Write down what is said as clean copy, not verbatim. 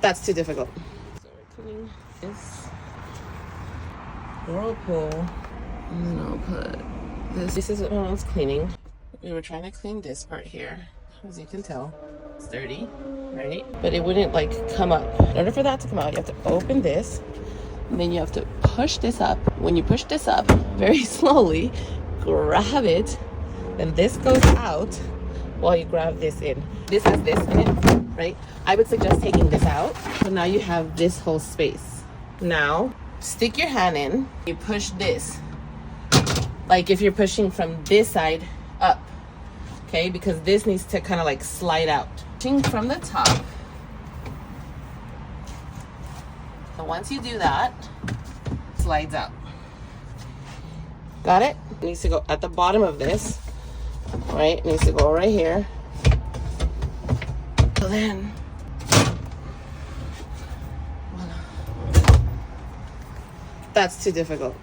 That's too difficult. So we're cleaning this whirlpool, and then I'll put this. This is what I was cleaning. We were trying to clean this part here. As you can tell, it's dirty, right? But it wouldn't like come up. In order for that to come out, you have to open this, and then you have to push this up. When you push this up very slowly, grab it, then this goes out while you grab this in. This has this in it, right? I would suggest taking this out. So now you have this whole space. Now, stick your hand in, you push this. Like if you're pushing from this side up, okay? Because this needs to kind of like slide out. Pushing from the top. So once you do that, it slides out. Got it? It needs to go at the bottom of this, right? It needs to go right here. So then, voila. That's too difficult.